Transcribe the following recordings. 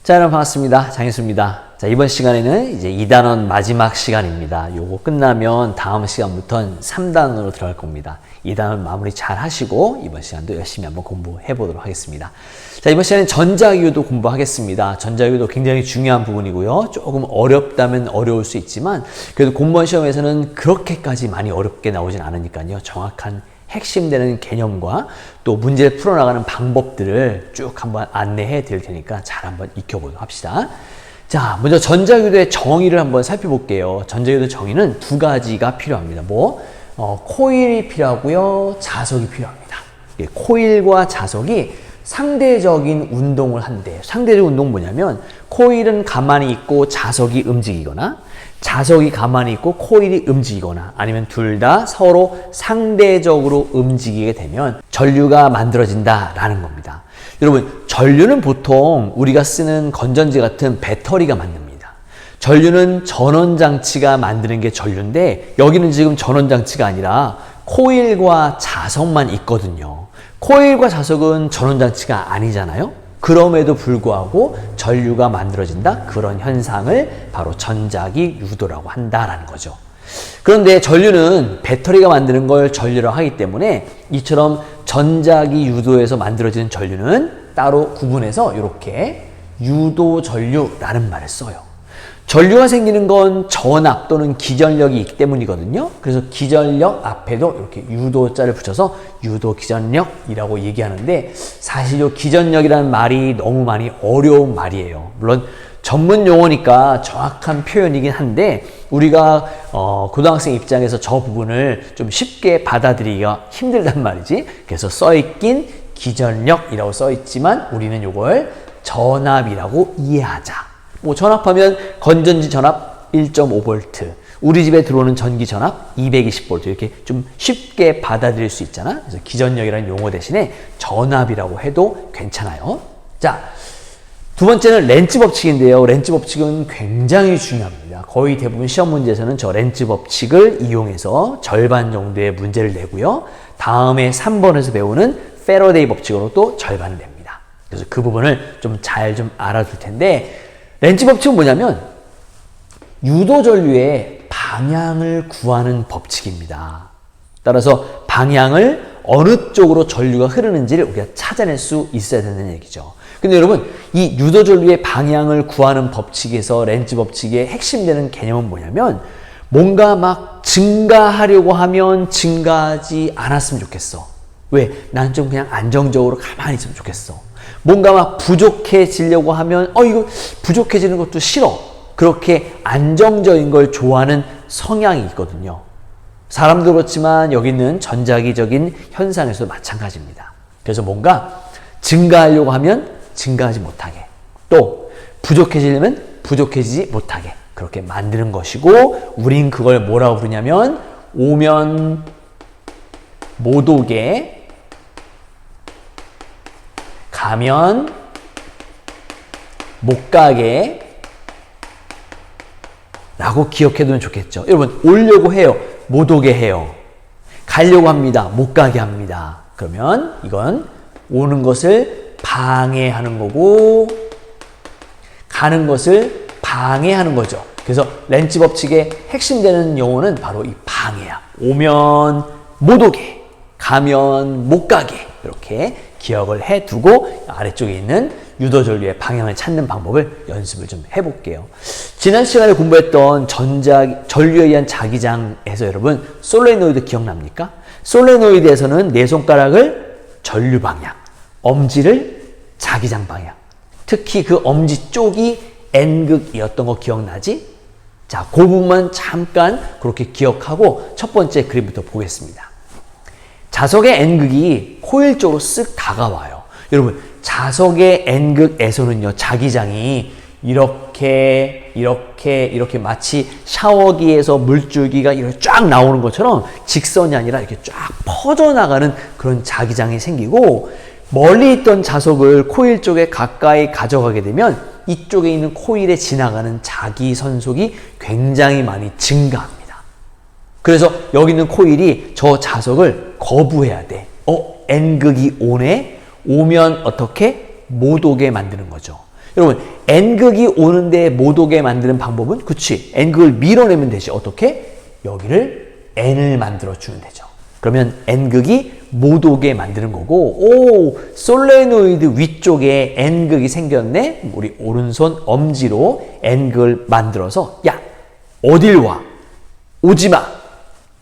자, 여러분 반갑습니다. 장희수입니다. 자, 이번 시간에는 이제 2단원 마지막 시간입니다. 요거 끝나면 다음 시간부터는 3단원으로 들어갈 겁니다. 2단원 마무리 잘 하시고 이번 시간도 열심히 한번 공부해 보도록 하겠습니다. 자, 이번 시간에는 전자기후도 공부하겠습니다. 전자기후도 굉장히 중요한 부분이고요. 조금 어렵다면 어려울 수 있지만 그래도 공무원 시험에서는 그렇게까지 많이 어렵게 나오진 않으니까요. 정확한 핵심되는 개념과 또 문제를 풀어나가는 방법들을 쭉 한번 안내해 드릴 테니까 잘 한번 익혀보도록 합시다. 자, 먼저 전자기후의 정의를 한번 살펴볼게요. 전자기후의 정의는 두 가지가 필요합니다. 코일이 필요하고요, 자석이 필요합니다. 코일과 자석이 상대적인 운동을 한대요. 상대적 운동은 뭐냐면 코일은 가만히 있고 자석이 움직이거나 자석이 가만히 있고 코일이 움직이거나 아니면 둘 다 서로 상대적으로 움직이게 되면 전류가 만들어진다라는 겁니다. 여러분, 전류는 보통 우리가 쓰는 건전지 같은 배터리가 만듭니다. 전류는 전원장치가 만드는 게 전류인데 여기는 지금 전원장치가 아니라 코일과 자석만 있거든요. 코일과 자석은 전원장치가 아니잖아요. 그럼에도 불구하고 전류가 만들어진다. 그런 현상을 바로 전자기 유도라고 한다라는 거죠. 그런데 전류는 배터리가 만드는 걸 전류라고 하기 때문에 이처럼 전자기 유도에서 만들어지는 전류는 따로 구분해서 이렇게 유도 전류라는 말을 써요. 전류가 생기는 건 전압 또는 기전력이 있기 때문이거든요. 그래서 기전력 앞에도 이렇게 유도자를 붙여서 유도 기전력이라고 얘기하는데 사실 이 기전력이라는 말이 너무 많이 어려운 말이에요. 물론 전문 용어니까 정확한 표현이긴 한데 우리가 고등학생 입장에서 저 부분을 좀 쉽게 받아들이기가 힘들단 말이지. 그래서 써있긴 기전력이라고 써있지만 우리는 이걸 전압이라고 이해하자. 전압하면 건전지 전압 1.5V, 우리 집에 들어오는 전기 전압 220V 이렇게 좀 쉽게 받아들일 수 있잖아. 그래서 기전력이라는 용어 대신에 전압이라고 해도 괜찮아요. 자, 두 번째는 렌즈 법칙인데요. 렌즈 법칙은 굉장히 중요합니다. 거의 대부분 시험 문제에서는 저 렌즈 법칙을 이용해서 절반 정도의 문제를 내고요. 다음에 3번에서 배우는 패러데이 법칙으로 또 절반을 냅니다. 그래서 그 부분을 좀 잘 알아둘 텐데 렌즈 법칙은 뭐냐면 유도 전류의 방향을 구하는 법칙입니다. 따라서 방향을 어느 쪽으로 전류가 흐르는지를 우리가 찾아낼 수 있어야 된다는 얘기죠. 근데 여러분, 이 유도 전류의 방향을 구하는 법칙에서 렌즈 법칙의 핵심되는 개념은 뭐냐면 뭔가 막 증가하려고 하면 증가하지 않았으면 좋겠어. 왜? 난 좀 그냥 안정적으로 가만히 있으면 좋겠어. 뭔가 막 부족해지려고 하면 이거 부족해지는 것도 싫어. 그렇게 안정적인 걸 좋아하는 성향이 있거든요. 사람도 그렇지만 여기 있는 전자기적인 현상에서도 마찬가지입니다. 그래서 뭔가 증가하려고 하면 증가하지 못하게, 또 부족해지려면 부족해지지 못하게 그렇게 만드는 것이고 우린 그걸 뭐라고 부르냐면 오면 못 오게, 가면 못 가게 라고 기억해두면 좋겠죠. 여러분, 오려고 해요. 못 오게 해요. 가려고 합니다. 못 가게 합니다. 그러면 이건 오는 것을 방해하는 거고 가는 것을 방해하는 거죠. 그래서 렌즈 법칙의 핵심되는 용어는 바로 이 방해야. 오면 못 오게, 가면 못 가게 이렇게 기억을 해두고 아래쪽에 있는 유도전류의 방향을 찾는 방법을 연습을 좀 해볼게요. 지난 시간에 공부했던 전류에 의한 자기장에서 여러분 솔레노이드 기억납니까? 솔레노이드에서는 네 손가락을 전류 방향, 엄지를 자기장 방향. 특히 그 엄지 쪽이 N극이었던 거 기억나지? 자, 그 부분만 잠깐 그렇게 기억하고 첫 번째 그림부터 보겠습니다. 자석의 N극이 코일 쪽으로 쓱 다가와요. 여러분, 자석의 N극에서는요, 자기장이 이렇게 마치 샤워기에서 물줄기가 이렇게 쫙 나오는 것처럼 직선이 아니라 이렇게 쫙 퍼져나가는 그런 자기장이 생기고 멀리 있던 자석을 코일 쪽에 가까이 가져가게 되면 이쪽에 있는 코일에 지나가는 자기선속이 굉장히 많이 증가합니다. 그래서 여기 있는 코일이 저 자석을 거부해야 돼. N극이 오네? 오면 어떻게? 못 오게 만드는 거죠. 여러분 n극이 오는데 못 오게 만드는 방법은 그치 n극을 밀어내면 되지. 어떻게? 여기를 n을 만들어 주면 되죠. 그러면 n극이 못 오게 만드는 거고 오 솔레노이드 위쪽에 n극이 생겼네. 우리 오른손 엄지로 n극을 만들어서 야 어딜 와 오지마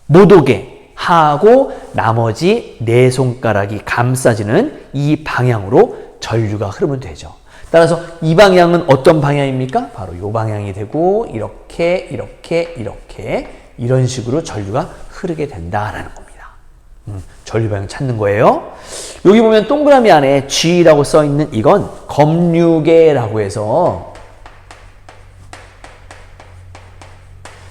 못 오게 하고 나머지 네 손가락이 감싸지는 이 방향으로 전류가 흐르면 되죠. 따라서 이 방향은 어떤 방향입니까? 바로 이 방향이 되고 이렇게 이런 식으로 전류가 흐르게 된다라는 겁니다. 전류 방향 찾는 거예요. 여기 보면 동그라미 안에 G라고 써 있는 이건 검류계라고 해서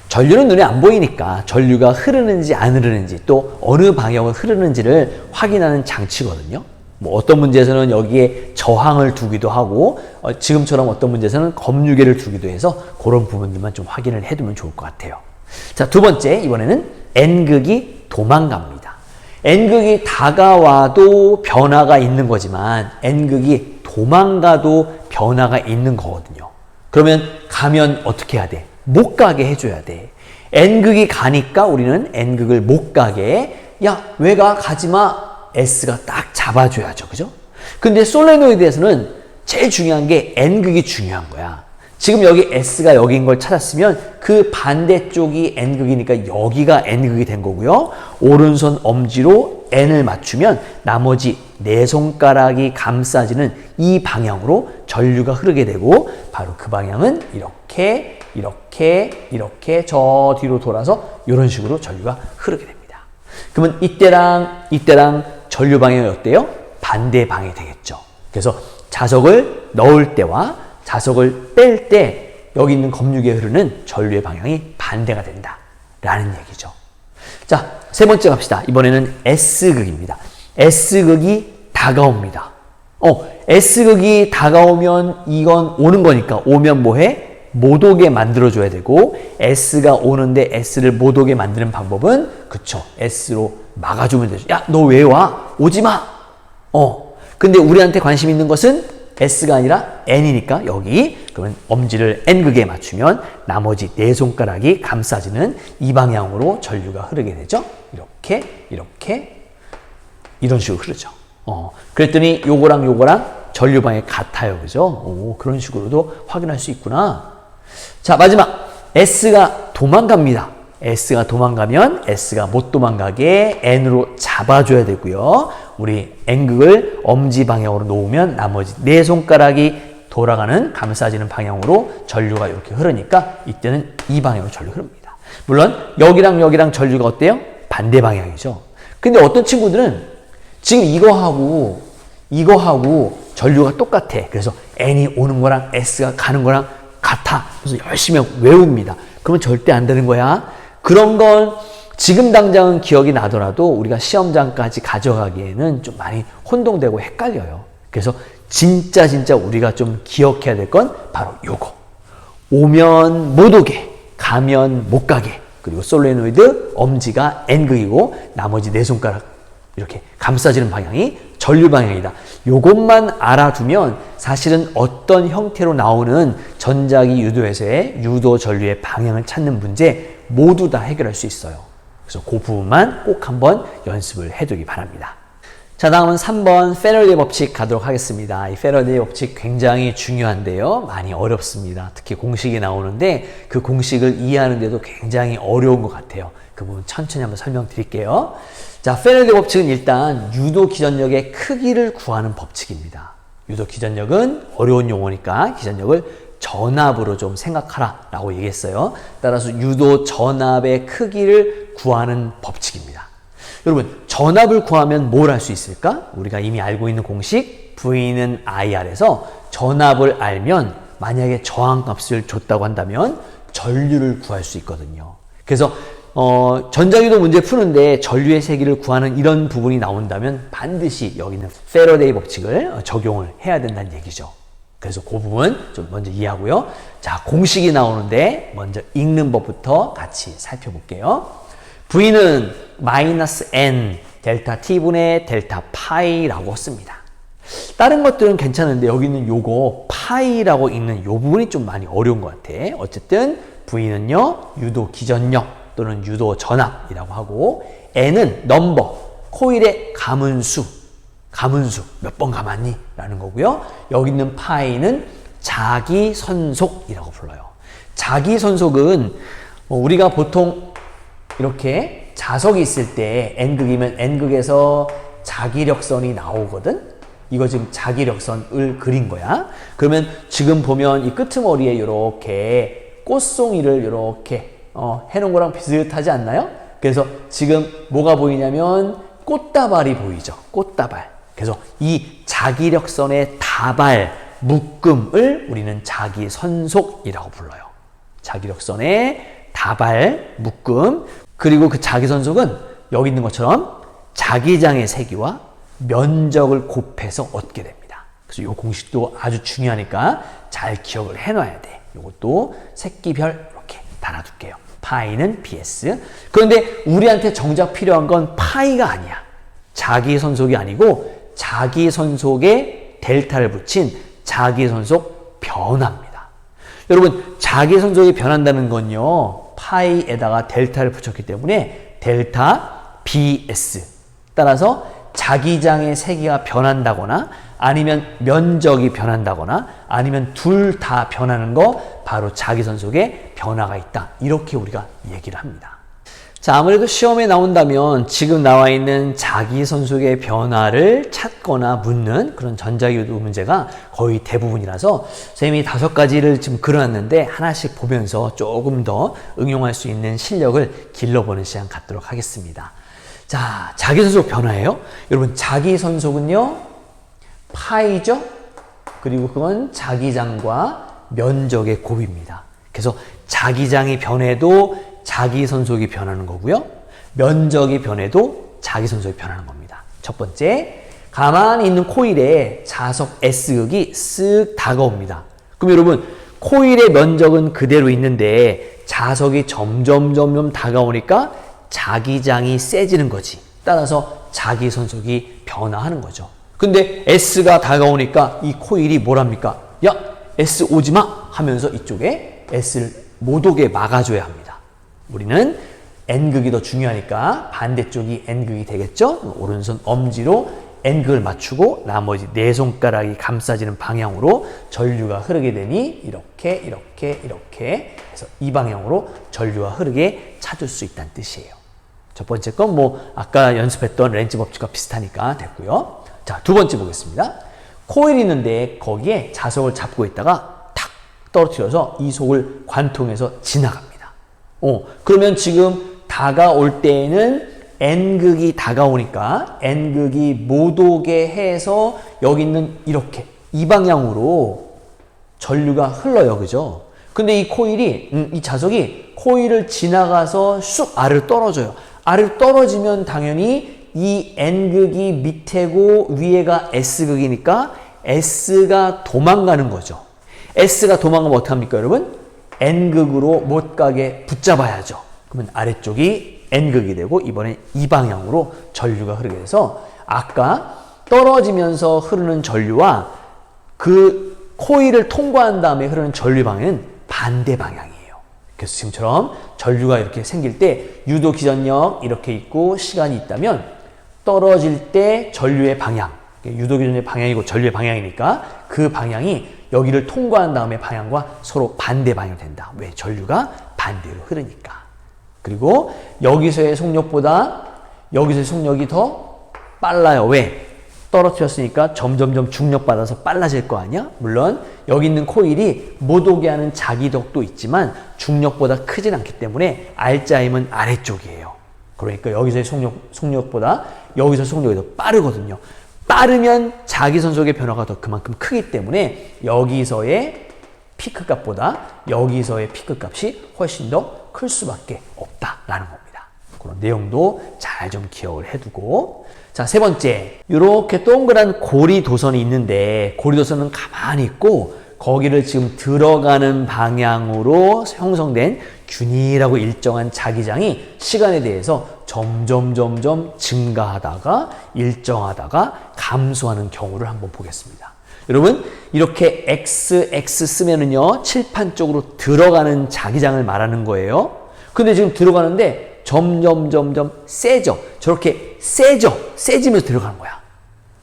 전류는 눈에 안 보이니까 전류가 흐르는지 안 흐르는지 또 어느 방향으로 흐르는지를 확인하는 장치거든요. 뭐 어떤 문제에서는 여기에 저항을 두기도 하고 지금처럼 어떤 문제에서는 검유계를 두기도 해서 그런 부분들만 좀 확인을 해두면 좋을 것 같아요. 자, 두 번째 이번에는 n극이 도망갑니다. n극이 다가와도 변화가 있는 거지만 n극이 도망가도 변화가 있는 거거든요. 그러면 가면 어떻게 해야 돼? 못 가게 해줘야 돼. n극이 가니까 우리는 n극을 못 가게 야 왜 가? 가지마. S가 딱 잡아줘야죠. 그죠? 근데 솔레노이드에서는 제일 중요한 게 n극이 중요한 거야. 지금 여기 S가 여기인 걸 찾았으면 그 반대쪽이 n극이니까 여기가 n극이 된 거고요. 오른손 엄지로 n을 맞추면 나머지 네 손가락이 감싸지는 이 방향으로 전류가 흐르게 되고 바로 그 방향은 이렇게 저 뒤로 돌아서 이런 식으로 전류가 흐르게 됩니다. 그러면 이때랑 전류 방향이 어때요? 반대 방향이 되겠죠. 그래서 자석을 넣을 때와 자석을 뺄 때 여기 있는 검유계에 흐르는 전류의 방향이 반대가 된다라는 얘기죠. 자, 세 번째 갑시다. 이번에는 S극입니다. S극이 다가옵니다. S극이 다가오면 이건 오는 거니까 오면 뭐해? 못 오게 만들어줘야 되고 S가 오는데 S를 못 오게 만드는 방법은 그쵸. S로 막아주면 되죠. 야, 너 왜 와? 오지 마. 근데 우리한테 관심 있는 것은 S가 아니라 N이니까 여기 그러면 엄지를 N극에 맞추면 나머지 네 손가락이 감싸지는 이 방향으로 전류가 흐르게 되죠. 이렇게 이런 식으로 흐르죠. 그랬더니 요거랑 전류 방향이 같아요. 그죠? 그런 식으로도 확인할 수 있구나. 자, 마지막 S가 도망갑니다. S가 도망가면 S가 못 도망가게 N으로 잡아줘야 되고요. 우리 N극을 엄지 방향으로 놓으면 나머지 네 손가락이 돌아가는 감싸지는 방향으로 전류가 이렇게 흐르니까 이때는 이 방향으로 전류 흐릅니다. 물론 여기랑 전류가 어때요? 반대 방향이죠. 근데 어떤 친구들은 지금 이거하고 전류가 똑같아. 그래서 N이 오는 거랑 S가 가는 거랑 같아. 그래서 열심히 외웁니다. 그러면 절대 안 되는 거야. 그런 건 지금 당장은 기억이 나더라도 우리가 시험장까지 가져가기에는 좀 많이 혼동되고 헷갈려요. 그래서 진짜 우리가 좀 기억해야 될 건 바로 요거. 오면 못 오게, 가면 못 가게. 그리고 솔레노이드 엄지가 N극이고 나머지 네 손가락 이렇게 감싸지는 방향이 전류 방향이다. 요것만 알아두면 사실은 어떤 형태로 나오는 전자기 유도에서의 유도 전류의 방향을 찾는 문제 모두 다 해결할 수 있어요. 그래서 그 부분만 꼭 한번 연습을 해두기 바랍니다. 자, 다음은 3번 페러데이 법칙 가도록 하겠습니다. 이 페러데이 법칙 굉장히 중요한데요. 많이 어렵습니다. 특히 공식이 나오는데 그 공식을 이해하는데도 굉장히 어려운 것 같아요. 그 부분 천천히 한번 설명드릴게요. 자, 페러데이 법칙은 일단 유도 기전력의 크기를 구하는 법칙입니다. 유도 기전력은 어려운 용어니까 기전력을 전압으로 좀 생각하라 라고 얘기했어요. 따라서 유도 전압의 크기를 구하는 법칙입니다. 여러분, 전압을 구하면 뭘 할 수 있을까? 우리가 이미 알고 있는 공식 V는 IR에서 전압을 알면 만약에 저항값을 줬다고 한다면 전류를 구할 수 있거든요. 그래서 전자유도 문제 푸는데 전류의 세기를 구하는 이런 부분이 나온다면 반드시 여기는 페러데이 법칙을 적용을 해야 된다는 얘기죠. 그래서 그 부분 좀 먼저 이해하고요. 자, 공식이 나오는데 먼저 읽는 법부터 같이 살펴볼게요. V는 마이너스 N 델타 T분의 델타 파이라고 씁니다. 다른 것들은 괜찮은데 여기 있는 요거 파이라고 읽는 요 부분이 좀 많이 어려운 것 같아. 어쨌든 V는요 유도 기전력 또는 유도 전압이라고 하고, N은 넘버, 코일의 가문수 몇 번 감았니? 라는 거고요. 여기 있는 파이는 자기선속이라고 불러요. 자기선속은 우리가 보통 이렇게 자석이 있을 때 N극이면 N극에서 자기력선이 나오거든. 이거 지금 자기력선을 그린 거야. 그러면 지금 보면 이 끄트머리에 이렇게 꽃송이를 이렇게 해놓은 거랑 비슷하지 않나요? 그래서 지금 뭐가 보이냐면 꽃다발이 보이죠. 꽃다발. 그래서 이 자기력선의 다발 묶음을 우리는 자기선속이라고 불러요. 자기력선의 다발 묶음. 그리고 그 자기선속은 여기 있는 것처럼 자기장의 세기와 면적을 곱해서 얻게 됩니다. 그래서 이 공식도 아주 중요하니까 잘 기억을 해놔야 돼. 이것도 새끼별 이렇게 달아둘게요. 파이는 PS. 그런데 우리한테 정작 필요한 건 파이가 아니야. 자기선속이 아니고 자기선속에 델타를 붙인 자기선속 변화입니다. 여러분, 자기선속이 변한다는 건요, 파이에다가 델타를 붙였기 때문에 델타 BS. 따라서 자기장의 세기가 변한다거나 아니면 면적이 변한다거나 아니면 둘 다 변하는 거, 바로 자기선속에 변화가 있다. 이렇게 우리가 얘기를 합니다. 자, 아무래도 시험에 나온다면 지금 나와 있는 자기선속의 변화를 찾거나 묻는 그런 전자기도 문제가 거의 대부분이라서 선생님이 5가지를 지금 그려놨는데 하나씩 보면서 조금 더 응용할 수 있는 실력을 길러보는 시간 갖도록 하겠습니다. 자, 자기선속 변화예요. 여러분, 자기선속은요, 파이죠? 그리고 그건 자기장과 면적의 곱입니다. 그래서 자기장이 변해도 자기선속이 변하는 거고요. 면적이 변해도 자기선속이 변하는 겁니다. 첫 번째, 가만히 있는 코일에 자석 S극이 쓱 다가옵니다. 그럼 여러분, 코일의 면적은 그대로 있는데 자석이 점점 다가오니까 자기장이 세지는 거지. 따라서 자기선속이 변화하는 거죠. 근데 S가 다가오니까 이 코일이 뭐랍니까? 야, S 오지 마! 하면서 이쪽에 S를 못 오게 막아줘야 합니다. 우리는 N극이 더 중요하니까 반대쪽이 N극이 되겠죠? 오른손 엄지로 N극을 맞추고 나머지 4손가락이 감싸지는 방향으로 전류가 흐르게 되니 이렇게 해서 이 방향으로 전류가 흐르게 찾을 수 있다는 뜻이에요. 첫 번째 건 뭐 아까 연습했던 렌즈 법칙과 비슷하니까 됐고요. 자, 두 번째 보겠습니다. 코일이 있는데 거기에 자석을 잡고 있다가 탁 떨어뜨려서 이 속을 관통해서 지나갑니다. 그러면 지금 다가올 때에는 N극이 다가오니까 N극이 못 오게 해서 여기 있는 이렇게 이 방향으로 전류가 흘러요. 그죠? 근데 이 코일이, 이 자석이 코일을 지나가서 쑥 아래로 떨어져요. 아래로 떨어지면 당연히 이 N극이 밑에고 위에가 S극이니까 S가 도망가는 거죠. S가 도망가면 어떡합니까, 여러분? N극으로 못 가게 붙잡아야죠. 그러면 아래쪽이 N극이 되고 이번엔 이 방향으로 전류가 흐르게 돼서 아까 떨어지면서 흐르는 전류와 그 코일을 통과한 다음에 흐르는 전류 방향은 반대 방향이에요. 그래서 지금처럼 전류가 이렇게 생길 때 유도 기전력 이렇게 있고 시간이 있다면 떨어질 때 전류의 방향, 유도 기전력의 방향이고 전류의 방향이니까 그 방향이 여기를 통과한 다음에 방향과 서로 반대 방향이 된다. 왜? 전류가 반대로 흐르니까. 그리고 여기서의 속력보다 여기서의 속력이 더 빨라요. 왜? 떨어뜨렸으니까 점점점 중력받아서 빨라질 거 아니야? 물론 여기 있는 코일이 못 오게 하는 자기력도 있지만 중력보다 크진 않기 때문에 R자임은 아래쪽이에요. 그러니까 여기서의 속력보다 여기서 속력이 더 빠르거든요. 빠르면 자기선속의 변화가 더 그만큼 크기 때문에 여기서의 피크값보다 여기서의 피크값이 훨씬 더 클 수밖에 없다라는 겁니다. 그런 내용도 잘 좀 기억을 해두고, 자, 세 번째, 이렇게 동그란 고리도선이 있는데 고리도선은 가만히 있고 거기를 지금 들어가는 방향으로 형성된 균일하고 일정한 자기장이 시간에 대해서 점점 증가하다가 일정하다가 감소하는 경우를 한번 보겠습니다. 여러분, 이렇게 XX 쓰면은요, 칠판 쪽으로 들어가는 자기장을 말하는 거예요. 근데 지금 들어가는데 점점 세져. 저렇게 세지면서 들어가는 거야.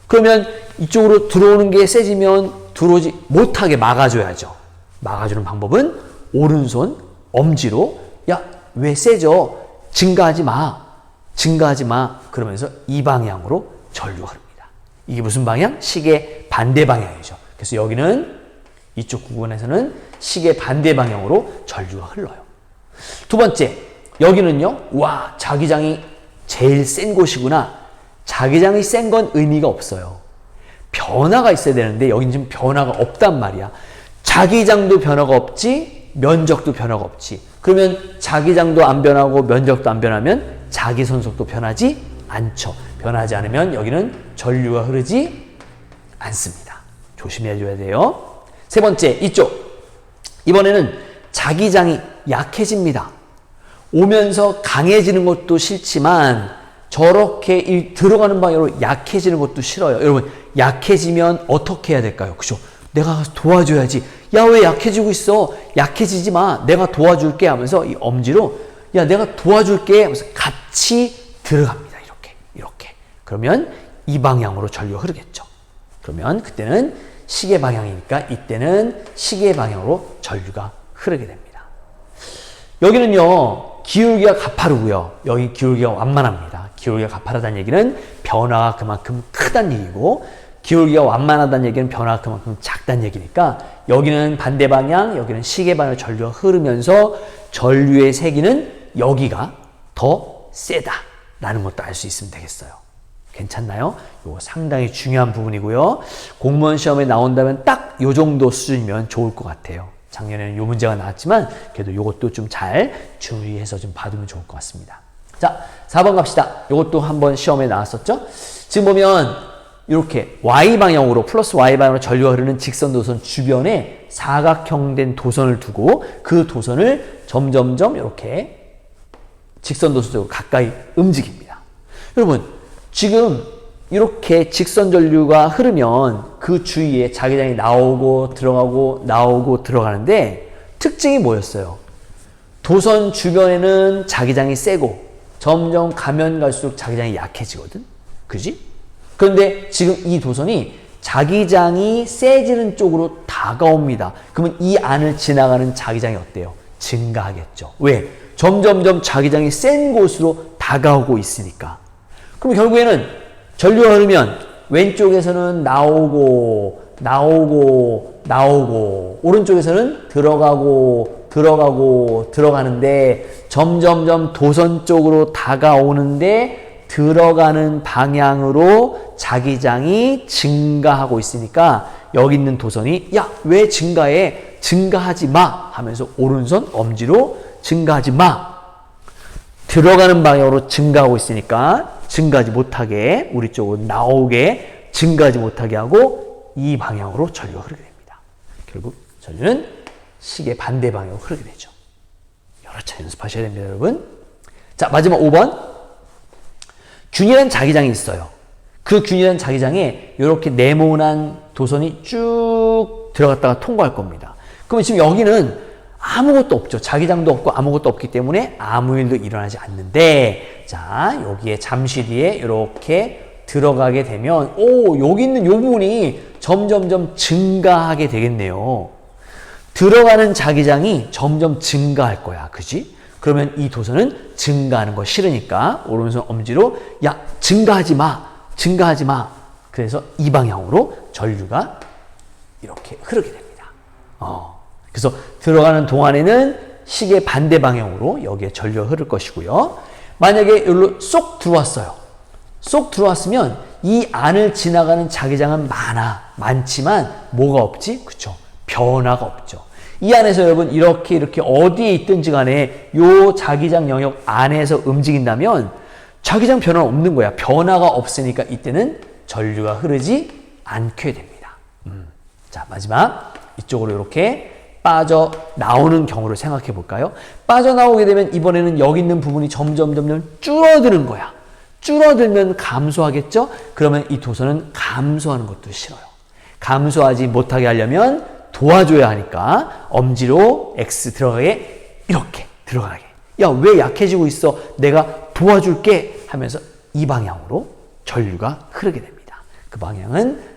그러면 이쪽으로 들어오는 게 세지면 들어오지 못하게 막아줘야죠. 막아주는 방법은 오른손 엄지로, 야, 왜 세져? 증가하지 마. 그러면서 이 방향으로 전류가 흐릅니다. 이게 무슨 방향? 시계 반대 방향이죠. 그래서 여기는 이쪽 부분에서는 시계 반대 방향으로 전류가 흘러요. 두 번째, 여기는요, 와, 자기장이 제일 센 곳이구나. 자기장이 센 건 의미가 없어요. 변화가 있어야 되는데 여기는 지금 변화가 없단 말이야. 자기장도 변화가 없지, 면적도 변화가 없지. 그러면 자기장도 안 변하고 면적도 안 변하면 자기선속도 변하지 않죠. 변하지 않으면 여기는 전류가 흐르지 않습니다. 조심해 줘야 돼요. 세 번째, 이쪽. 이번에는 자기장이 약해집니다. 오면서 강해지는 것도 싫지만 저렇게 들어가는 방향으로 약해지는 것도 싫어요. 여러분, 약해지면 어떻게 해야 될까요? 그죠? 내가 가서 도와줘야지. 야, 왜 약해지고 있어? 약해지지 마. 내가 도와줄게 하면서 이 엄지로, 야, 내가 도와줄게 하면서 같이 들어갑니다. 이렇게. 그러면 이 방향으로 전류가 흐르겠죠. 그러면 그때는 시계 방향이니까 이때는 시계 방향으로 전류가 흐르게 됩니다. 여기는요, 기울기가 가파르고요. 여기 기울기가 완만합니다. 기울기가 가파르다는 얘기는 변화가 그만큼 크다는 얘기고, 기울기가 완만하다는 얘기는 변화가 그만큼 작다는 얘기니까 여기는 반대 방향, 여기는 시계 방향으로 전류가 흐르면서 전류의 세기는 여기가 더 세다라는 것도 알 수 있으면 되겠어요. 괜찮나요? 이거 상당히 중요한 부분이고요. 공무원 시험에 나온다면 딱 이 정도 수준이면 좋을 것 같아요. 작년에는 이 문제가 나왔지만 그래도 이것도 좀 잘 주의해서 좀 봐두면 좋을 것 같습니다. 자, 4번 갑시다. 이것도 한번 시험에 나왔었죠? 지금 보면 이렇게 Y방향으로, 플러스 Y방향으로 전류가 흐르는 직선 도선 주변에 사각형된 도선을 두고 그 도선을 점점점 이렇게 직선 도선 쪽으로 가까이 움직입니다. 여러분, 지금 이렇게 직선 전류가 흐르면 그 주위에 자기장이 나오고 들어가는데 특징이 뭐였어요? 도선 주변에는 자기장이 세고 점점 가면 갈수록 자기장이 약해지거든? 그지? 그런데 지금 이 도선이 자기장이 세지는 쪽으로 다가옵니다. 그러면 이 안을 지나가는 자기장이 어때요? 증가하겠죠. 왜? 점점점 자기장이 센 곳으로 다가오고 있으니까. 그럼 결국에는 전류가 흐르면 왼쪽에서는 나오고 오른쪽에서는 들어가는데 점점점 도선 쪽으로 다가오는데 들어가는 방향으로 자기장이 증가하고 있으니까 여기 있는 도선이, 야, 왜 증가해? 증가하지 마 하면서 오른손 엄지로 증가하지 마. 들어가는 방향으로 증가하고 있으니까 증가하지 못하게, 우리 쪽으로 나오게 증가하지 못하게 하고 이 방향으로 전류가 흐르게 됩니다. 결국 전류는 시계 반대 방향으로 흐르게 되죠. 여러 차례 연습하셔야 됩니다, 여러분. 자, 마지막 5번. 균일한 자기장이 있어요. 그 균일한 자기장에 이렇게 네모난 도선이 쭉 들어갔다가 통과할 겁니다. 그러면 지금 여기는 아무것도 없죠. 자기장도 없고 아무것도 없기 때문에 아무 일도 일어나지 않는데, 자, 여기에 잠시 뒤에 이렇게 들어가게 되면, 여기 있는 이 부분이 점점점 증가하게 되겠네요. 들어가는 자기장이 점점 증가할 거야. 그지? 그러면 이 도선은 증가하는 거 싫으니까 오른손 엄지로, 야, 증가하지 마. 그래서 이 방향으로 전류가 이렇게 흐르게 됩니다. 그래서 들어가는 동안에는 시계 반대 방향으로 여기에 전류가 흐를 것이고요. 만약에 여기로 쏙 들어왔어요. 쏙 들어왔으면 이 안을 지나가는 자기장은 많지만 뭐가 없지? 그쵸? 변화가 없죠. 이 안에서 여러분 이렇게 어디에 있든지 간에 요 자기장 영역 안에서 움직인다면 자기장 변화는 없는 거야. 변화가 없으니까 이때는 전류가 흐르지 않게 됩니다. 자, 마지막 이쪽으로 이렇게 빠져나오는 경우를 생각해 볼까요? 빠져나오게 되면 이번에는 여기 있는 부분이 점점 줄어드는 거야. 줄어들면 감소하겠죠? 그러면 이 도선은 감소하는 것도 싫어요. 감소하지 못하게 하려면 도와줘야 하니까 엄지로 X 들어가게 이렇게 들어가게. 야, 왜 약해지고 있어? 내가 도와줄게 하면서 이 방향으로 전류가 흐르게 됩니다. 그 방향은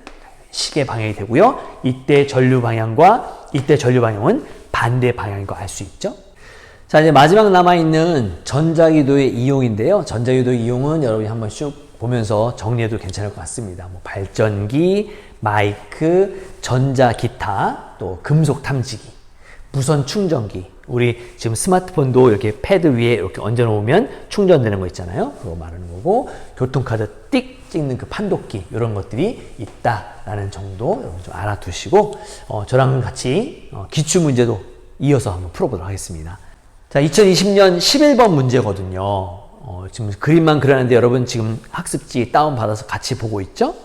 시계 방향이 되고요. 이때 전류 방향과 이때 전류 방향은 반대 방향인 거 알 수 있죠? 자, 이제 마지막 남아있는 전자기도의 이용인데요. 전자기도의 이용은 여러분이 한번 쭉 보면서 정리해도 괜찮을 것 같습니다. 뭐 발전기, 마이크, 전자기타, 또 금속 탐지기, 무선 충전기. 우리 지금 스마트폰도 이렇게 패드 위에 이렇게 얹어 놓으면 충전되는 거 있잖아요. 그거 말하는 거고, 교통카드 띡 찍는 그 판독기, 이런 것들이 있다라는 정도 여러분 좀 알아두시고, 저랑 같이 기출문제도 이어서 한번 풀어보도록 하겠습니다. 자, 2020년 11번 문제거든요. 지금 그림만 그려놨는데 여러분 지금 학습지 다운받아서 같이 보고 있죠?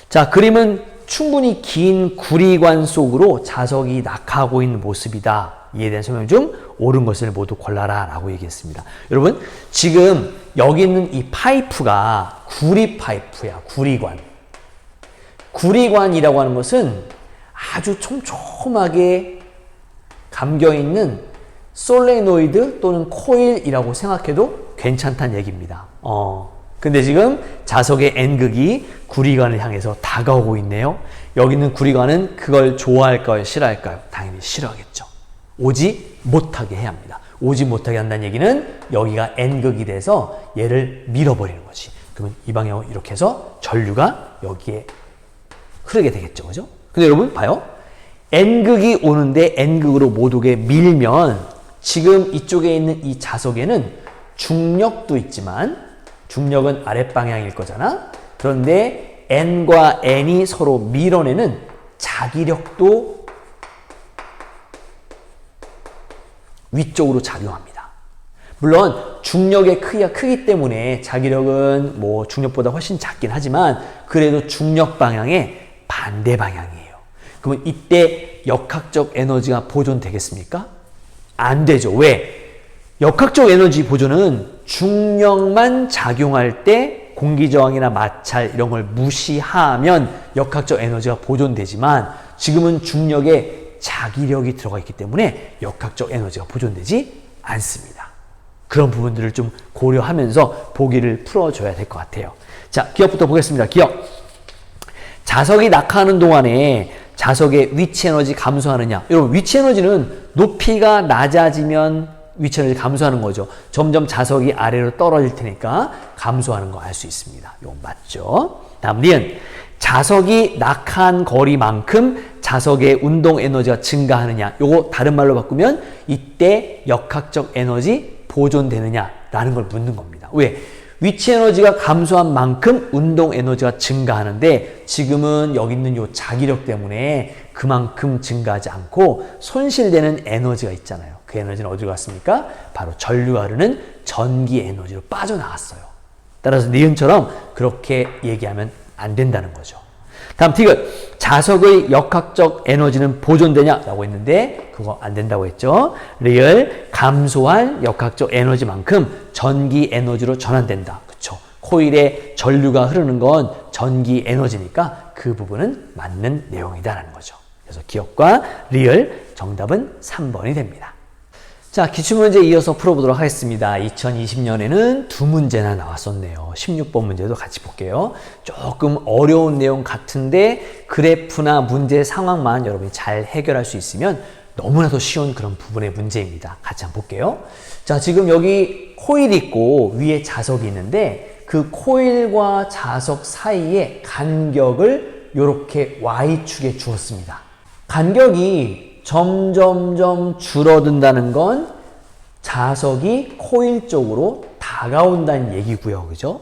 자, 그림은 충분히 긴 구리관 속으로 자석이 낙하하고 있는 모습이다. 이에 대한 설명 중 옳은 것을 모두 골라라 라고 얘기했습니다. 여러분, 지금 여기 있는 이 파이프가 구리 파이프야. 구리관. 구리관이라고 하는 것은 아주 촘촘하게 감겨있는 솔레노이드 또는 코일이라고 생각해도 괜찮다는 얘기입니다. 근데 지금 자석의 N극이 구리관을 향해서 다가오고 있네요. 여기 있는 구리관은 그걸 좋아할까요? 싫어할까요? 당연히 싫어하겠죠. 오지 못하게 해야 합니다. 오지 못하게 한다는 얘기는 여기가 N극이 돼서 얘를 밀어버리는 거지. 그러면 이 방향으로 이렇게 해서 전류가 여기에 흐르게 되겠죠. 그죠? 근데 여러분 봐요. N극이 오는데 N극으로 못 오게 밀면 지금 이쪽에 있는 이 자석에는 중력도 있지만 중력은 아랫방향일 거잖아. 그런데 N과 N이 서로 밀어내는 자기력도 위쪽으로 작용합니다. 물론 중력의 크기가 크기 때문에 자기력은 뭐 중력보다 훨씬 작긴 하지만 그래도 중력 방향의 반대 방향이에요. 그러면 이때 역학적 에너지가 보존되겠습니까? 안 되죠. 왜? 역학적 에너지 보존은 중력만 작용할 때 공기저항이나 마찰 이런 걸 무시하면 역학적 에너지가 보존되지만 지금은 중력에 자기력이 들어가 있기 때문에 역학적 에너지가 보존되지 않습니다. 그런 부분들을 좀 고려하면서 보기를 풀어줘야 될 것 같아요. 자, 기억부터 보겠습니다. 기억. 자석이 낙하하는 동안에 자석의 위치 에너지 감소하느냐. 여러분, 위치 에너지는 높이가 낮아지면 위치 에너지 감소하는 거죠. 점점 자석이 아래로 떨어질 테니까 감소하는 거 알 수 있습니다. 이거 맞죠? 다음 니은. 자석이 낙하한 거리만큼 자석의 운동 에너지가 증가하느냐. 요거 다른 말로 바꾸면 이때 역학적 에너지 보존되느냐라는 걸 묻는 겁니다. 왜? 위치 에너지가 감소한 만큼 운동 에너지가 증가하는데 지금은 여기 있는 요 자기력 때문에 그만큼 증가하지 않고 손실되는 에너지가 있잖아요. 그 에너지는 어디로 갔습니까? 바로 전류가 흐르는 전기 에너지로 빠져나갔어요. 따라서 니은처럼 그렇게 얘기하면 안 된다는 거죠. 다음 디귿. 자석의 역학적 에너지는 보존되냐라고 했는데 그거 안 된다고 했죠. 리을. 감소한 역학적 에너지만큼 전기 에너지로 전환된다. 그렇죠. 코일에 전류가 흐르는 건 전기 에너지니까 그 부분은 맞는 내용이다라는 거죠. 그래서 기억과 리을 정답은 3번이 됩니다. 자, 기출문제 이어서 풀어보도록 하겠습니다. 2020년에는 두 문제나 나왔었네요. 16번 문제도 같이 볼게요. 조금 어려운 내용 같은데 그래프나 문제 상황만 여러분이 잘 해결할 수 있으면 너무나도 쉬운 그런 부분의 문제입니다. 같이 한번 볼게요. 자, 지금 여기 코일이 있고 위에 자석이 있는데 그 코일과 자석 사이에 간격을 이렇게 Y축에 주었습니다. 간격이 점점점 줄어든다는 건 자석이 코일 쪽으로 다가온다는 얘기고요. 그죠?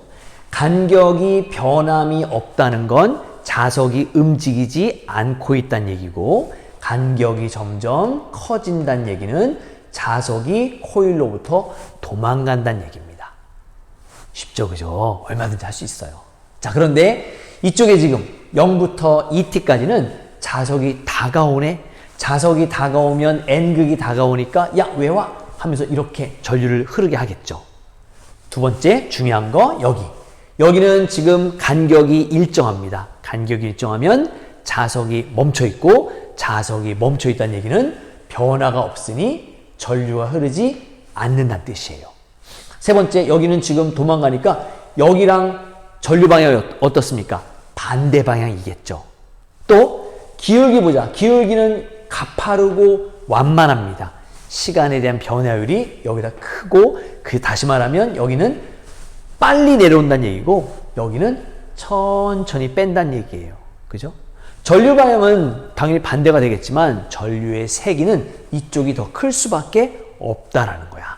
간격이 변함이 없다는 건 자석이 움직이지 않고 있다는 얘기고 간격이 점점 커진다는 얘기는 자석이 코일로부터 도망간다는 얘기입니다. 쉽죠? 그죠? 얼마든지 할 수 있어요. 자, 그런데 이쪽에 지금 0부터 2t까지는 자석이 다가오네. 자석이 다가오면 N극이 다가오니까 야, 왜 와? 하면서 이렇게 전류를 흐르게 하겠죠. 두 번째 중요한 거 여기. 여기는 지금 간격이 일정합니다. 간격이 일정하면 자석이 멈춰 있고 자석이 멈춰 있다는 얘기는 변화가 없으니 전류가 흐르지 않는다는 뜻이에요. 세 번째, 여기는 지금 도망가니까 여기랑 전류 방향이 어떻습니까? 반대 방향이겠죠. 또 기울기 보자. 기울기는 가파르고 완만합니다. 시간에 대한 변화율이 여기다 크고, 다시 말하면 여기는 빨리 내려온다는 얘기고 여기는 천천히 뺀다는 얘기예요. 그죠? 전류 방향은 당연히 반대가 되겠지만 전류의 세기는 이쪽이 더 클 수밖에 없다라는 거야.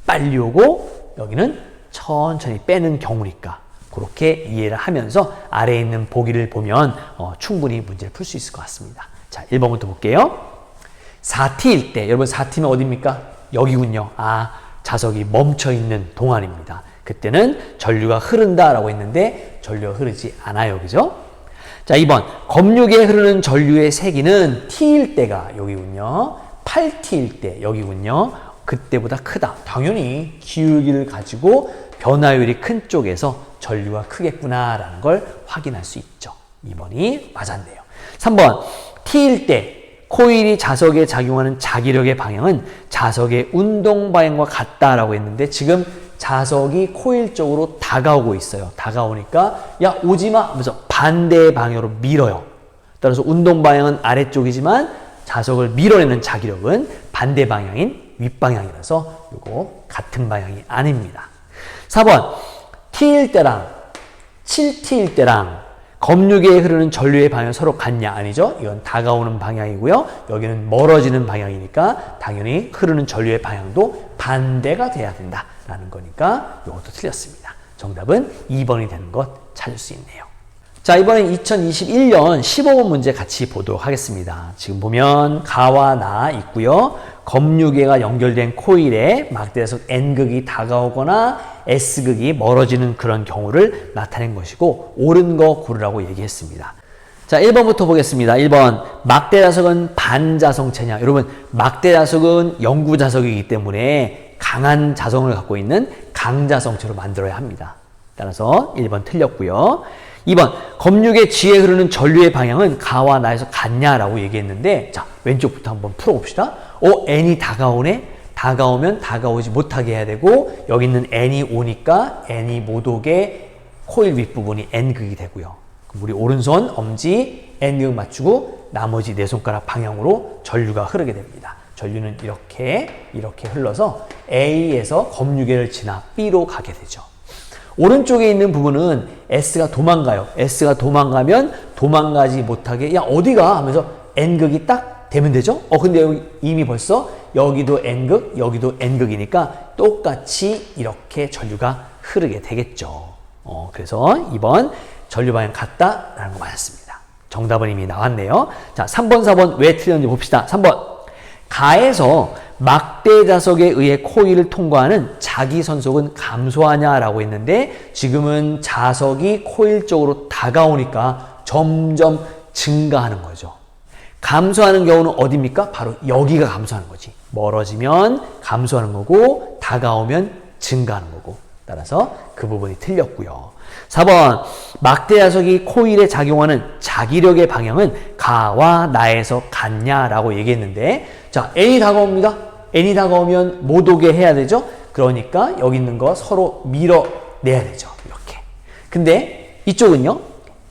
빨리 오고 여기는 천천히 빼는 경우니까 그렇게 이해를 하면서 아래에 있는 보기를 보면 충분히 문제를 풀 수 있을 것 같습니다. 자, 1번부터 볼게요. 4T일 때, 여러분 4T는 어디입니까? 여기군요. 아, 자석이 멈춰있는 동안입니다. 그때는 전류가 흐른다라고 했는데 전류가 흐르지 않아요. 그죠? 자, 2번. 검육에 흐르는 전류의 세기는 T일 때가 여기군요. 8T일 때 여기군요. 그때보다 크다. 당연히 기울기를 가지고 변화율이 큰 쪽에서 전류가 크겠구나라는 걸 확인할 수 있죠. 2번이 맞았네요. 3번. T일 때 코일이 자석에 작용하는 자기력의 방향은 자석의 운동 방향과 같다라고 했는데 지금 자석이 코일 쪽으로 다가오고 있어요. 다가오니까 야, 오지마 하면서 반대 방향으로 밀어요. 따라서 운동 방향은 아래쪽이지만 자석을 밀어내는 자기력은 반대 방향인 윗방향이라서 이거 같은 방향이 아닙니다. 4번. T일 때랑 7T일 때랑 검육에 흐르는 전류의 방향이 서로 같냐? 아니죠. 이건 다가오는 방향이고요. 여기는 멀어지는 방향이니까 당연히 흐르는 전류의 방향도 반대가 돼야 된다라는 거니까 이것도 틀렸습니다. 정답은 2번이 되는 것 찾을 수 있네요. 자, 이번엔 2021년 15번 문제 같이 보도록 하겠습니다. 지금 보면 가와 나 있고요. 검유계가 연결된 코일에 막대에서 N극이 다가오거나 S극이 멀어지는 그런 경우를 나타낸 것이고 옳은 거 고르라고 얘기했습니다. 자, 1번부터 보겠습니다. 1번. 막대 자석은 반자성체냐? 여러분, 막대 자석은 영구 자석이기 때문에 강한 자성을 갖고 있는 강자성체로 만들어야 합니다. 따라서 1번 틀렸고요. 2번. 검육의 지에 흐르는 전류의 방향은 가와 나에서 같냐라고 얘기했는데 자, 왼쪽부터 한번 풀어봅시다. N이 다가오네? 다가오면 다가오지 못하게 해야 되고 여기 있는 N이 오니까 N이 못 오게 코일 윗부분이 N극이 되고요. 그럼 우리 오른손 엄지 N극 맞추고 나머지 네 손가락 방향으로 전류가 흐르게 됩니다. 전류는 이렇게 흘러서 A에서 검유계를 지나 B로 가게 되죠. 오른쪽에 있는 부분은 S가 도망가요. S가 도망가면 도망가지 못하게 야 어디가 하면서 N극이 딱 되면 되죠. 근데 여기 이미 벌써 여기도 N극 여기도 N극이니까 똑같이 이렇게 전류가 흐르게 되겠죠. 그래서 2번 전류 방향 같다라는 거 맞았습니다. 정답은 이미 나왔네요. 자, 3번 4번 왜 틀렸는지 봅시다. 3번 가에서 막대 자석에 의해 코일을 통과하는 자기 선속은 감소하냐라고 했는데 지금은 자석이 코일 쪽으로 다가오니까 점점 증가하는 거죠. 감소하는 경우는 어디입니까? 바로 여기가 감소하는 거지. 멀어지면 감소하는 거고 다가오면 증가하는 거고 따라서 그 부분이 틀렸고요. 4번 막대 자석이 코일에 작용하는 자기력의 방향은 가와 나에서 같냐라고 얘기했는데 자, N이 다가옵니다. N이 다가오면 못 오게 해야 되죠. 그러니까 여기 있는 거 서로 밀어내야 되죠. 이렇게. 근데 이쪽은요.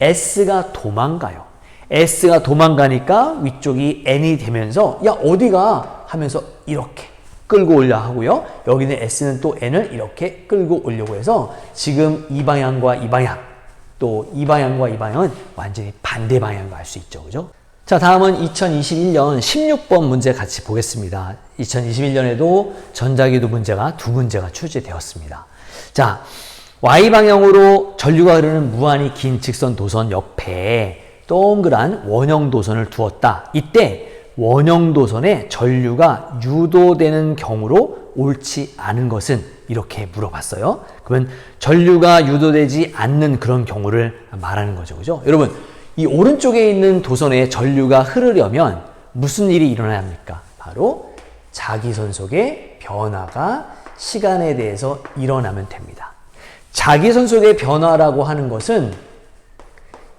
S가 도망가요. S가 도망가니까 위쪽이 N이 되면서 야 어디가 하면서 이렇게 끌고 올려 하고요. 여기는 S는 또 N을 이렇게 끌고 오려고 해서 지금 이 방향과 이 방향 또 이 방향과 이 방향은 완전히 반대 방향으로 갈 수 있죠. 그죠? 자, 다음은 2021년 16번 문제 같이 보겠습니다. 2021년에도 전자기도 문제가 두 문제가 출제되었습니다. 자, Y방향으로 전류가 흐르는 무한히 긴 직선 도선 옆에 동그란 원형 도선을 두었다. 이때 원형 도선에 전류가 유도되는 경우로 옳지 않은 것은 이렇게 물어봤어요. 그러면 전류가 유도되지 않는 그런 경우를 말하는 거죠. 그죠? 여러분, 이 오른쪽에 있는 도선에 전류가 흐르려면 무슨 일이 일어나야 합니까? 바로 자기선속의 변화가 시간에 대해서 일어나면 됩니다. 자기선속의 변화라고 하는 것은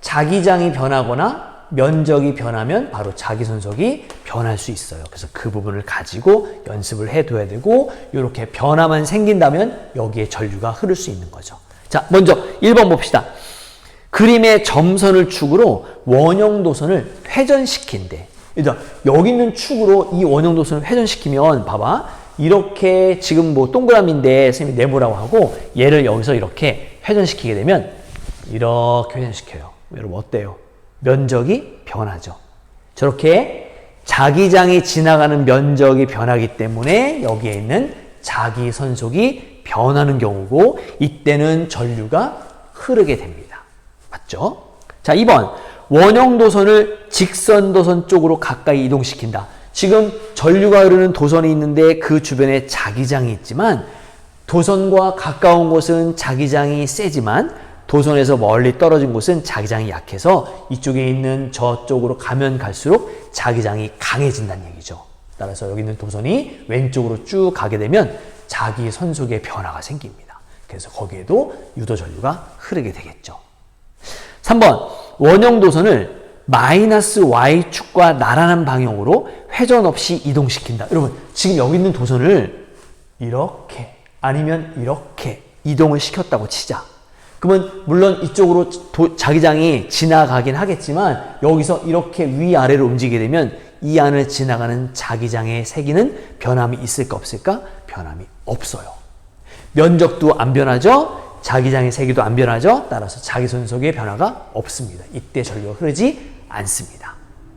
자기장이 변하거나 면적이 변하면 바로 자기선속이 변할 수 있어요. 그래서 그 부분을 가지고 연습을 해둬야 되고 이렇게 변화만 생긴다면 여기에 전류가 흐를 수 있는 거죠. 자, 먼저 1번 봅시다. 그림의 점선을 축으로 원형도선을 회전시킨대. 일단 여기 있는 축으로 이 원형도선을 회전시키면 봐봐. 이렇게 지금 뭐 동그라미인데 선생님이 네모라고 하고 얘를 여기서 이렇게 회전시키게 되면 이렇게 회전시켜요. 여러분 어때요? 면적이 변하죠. 저렇게 자기장이 지나가는 면적이 변하기 때문에 여기에 있는 자기선속이 변하는 경우고 이때는 전류가 흐르게 됩니다. 맞죠? 자, 2번 원형도선을 직선도선 쪽으로 가까이 이동시킨다. 지금 전류가 흐르는 도선이 있는데 그 주변에 자기장이 있지만 도선과 가까운 곳은 자기장이 세지만 도선에서 멀리 떨어진 곳은 자기장이 약해서 이쪽에 있는 저쪽으로 가면 갈수록 자기장이 강해진다는 얘기죠. 따라서 여기 있는 도선이 왼쪽으로 쭉 가게 되면 자기선속의 변화가 생깁니다. 그래서 거기에도 유도전류가 흐르게 되겠죠. 3번 원형도선을 마이너스 Y축과 나란한 방향으로 회전 없이 이동시킨다. 여러분 지금 여기 있는 도선을 이렇게 아니면 이렇게 이동을 시켰다고 치자. 그러면 물론 이쪽으로 자기장이 지나가긴 하겠지만 여기서 이렇게 위아래로 움직이게 되면 이 안을 지나가는 자기장의 세기는 변함이 있을까 없을까? 변함이 없어요. 면적도 안 변하죠. 자기장의 세기도 안 변하죠. 따라서 자기선속의 변화가 없습니다. 이때 전류가 흐르지 않습니다.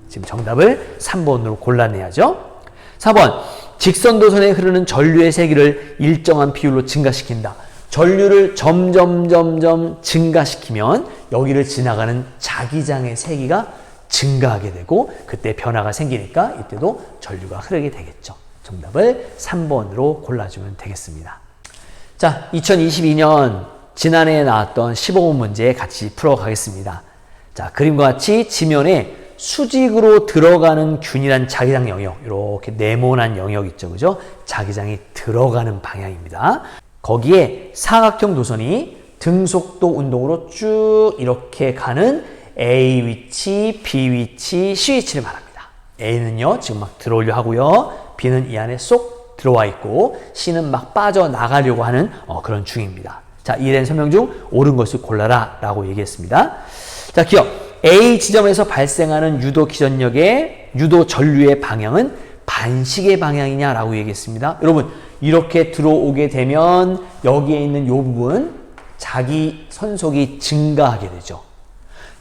지금 정답을 3번으로 골라내야죠. 4번 직선도선에 흐르는 전류의 세기를 일정한 비율로 증가시킨다. 전류를 점점 증가시키면 여기를 지나가는 자기장의 세기가 증가하게 되고 그때 변화가 생기니까 이때도 전류가 흐르게 되겠죠. 정답을 3번으로 골라주면 되겠습니다. 자, 2022년 지난해에 나왔던 15번 문제 같이 풀어가겠습니다. 자, 그림과 같이 지면에 수직으로 들어가는 균일한 자기장 영역, 이렇게 네모난 영역 있죠, 그죠? 자기장이 들어가는 방향입니다. 거기에 사각형 도선이 등속도 운동으로 쭉 이렇게 가는 A 위치, B 위치, C 위치를 말합니다. A는요, 지금 막 들어오려 하고요. B는 이 안에 쏙 들어와 있고, C는 막 빠져나가려고 하는 그런 중입니다. 자, 이에 대한 설명 중 옳은 것을 골라라 라고 얘기했습니다. 자, 기억. A 지점에서 발생하는 유도 기전력의 유도 전류의 방향은 반시계 방향이냐라고 얘기했습니다. 여러분, 이렇게 들어오게 되면 여기에 있는 이 부분 자기 선속이 증가하게 되죠.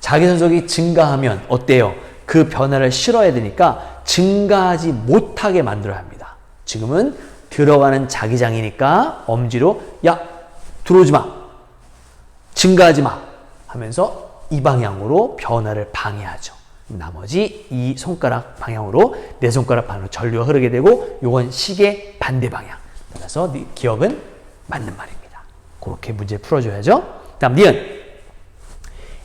자기 선속이 증가하면 어때요? 그 변화를 실어야 되니까 증가하지 못하게 만들어야 합니다. 지금은 들어가는 자기장이니까 엄지로 야, 들어오지 마. 증가하지 마. 하면서 이 방향으로 변화를 방해하죠. 나머지 이 손가락 방향으로 네 손가락 방향으로 전류가 흐르게 되고 이건 시계 반대 방향. 따라서 기억은 맞는 말입니다. 그렇게 문제 풀어줘야죠. 다음 니은.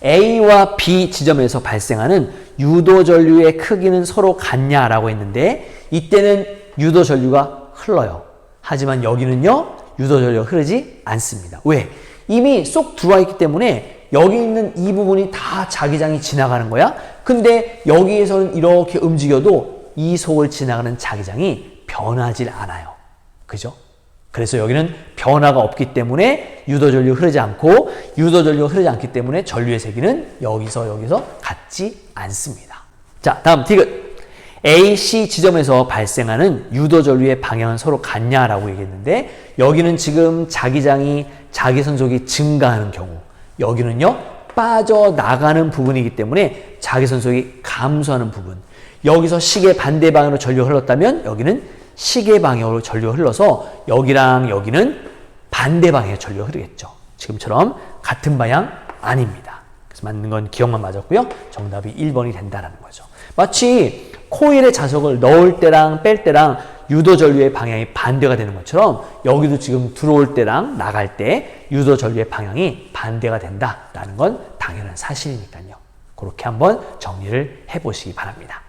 A와 B 지점에서 발생하는 유도 전류의 크기는 서로 같냐라고 했는데 이때는 유도 전류가 흘러요. 하지만 여기는요. 유도 전류가 흐르지 않습니다. 왜? 이미 쏙 들어와 있기 때문에 여기 있는 이 부분이 다 자기장이 지나가는 거야. 근데 여기에서는 이렇게 움직여도 이 속을 지나가는 자기장이 변하질 않아요. 그죠? 그래서 여기는 변화가 없기 때문에 유도전류 흐르지 않고 유도전류가 흐르지 않기 때문에 전류의 세기는 여기서 같지 않습니다. 자, 다음 디귿. A, C 지점에서 발생하는 유도전류의 방향은 서로 같냐라고 얘기했는데 여기는 지금 자기장이 자기선속이 증가하는 경우 여기는요 빠져나가는 부분이기 때문에 자기선속이 감소하는 부분 여기서 시계 반대 방향으로 전류가 흘렀다면 여기는 시계 방향으로 전류가 흘러서 여기랑 여기는 반대 방향의 전류가 흐르겠죠. 지금처럼 같은 방향 아닙니다. 그래서 맞는 건 기억만 맞았고요. 정답이 1번이 된다는 거죠. 마치 코일에 자석을 넣을 때랑 뺄 때랑 유도 전류의 방향이 반대가 되는 것처럼 여기도 지금 들어올 때랑 나갈 때 유도 전류의 방향이 반대가 된다라는 건 당연한 사실이니까요. 그렇게 한번 정리를 해보시기 바랍니다.